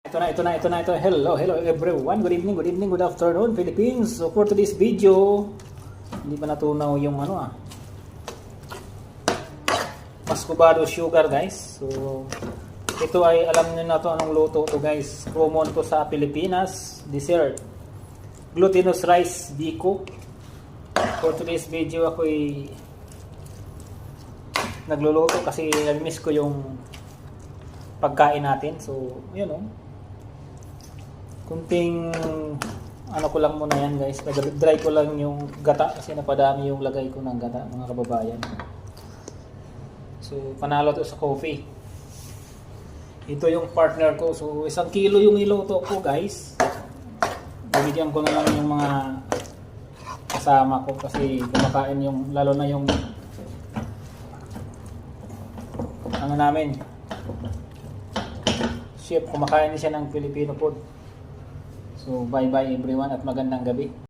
Ito. Hello everyone. Good evening, good afternoon, Philippines. So for today's video, hindi pa natunaw yung muscovado sugar, guys. So ito ay alam niyo na to anong luto to, guys. Common to sa Pilipinas, dessert. Glutinous rice biko. For today's video ako ay nagluluto kasi nag-miss ko yung pagkain natin. So, yun o. Kunting ko lang muna yan, guys. Dry ko lang yung gata kasi napadami yung lagay ko ng gata, mga kababayan. So, panalo to sa coffee. Ito yung partner ko. So, 1 kilo yung niluto ko, guys. Bibigyan ko na lang yung mga kasama ko kasi kumakain yung, lalo na yung namin. Chef, kumakain siya ng Filipino food. So, bye-bye everyone at magandang gabi.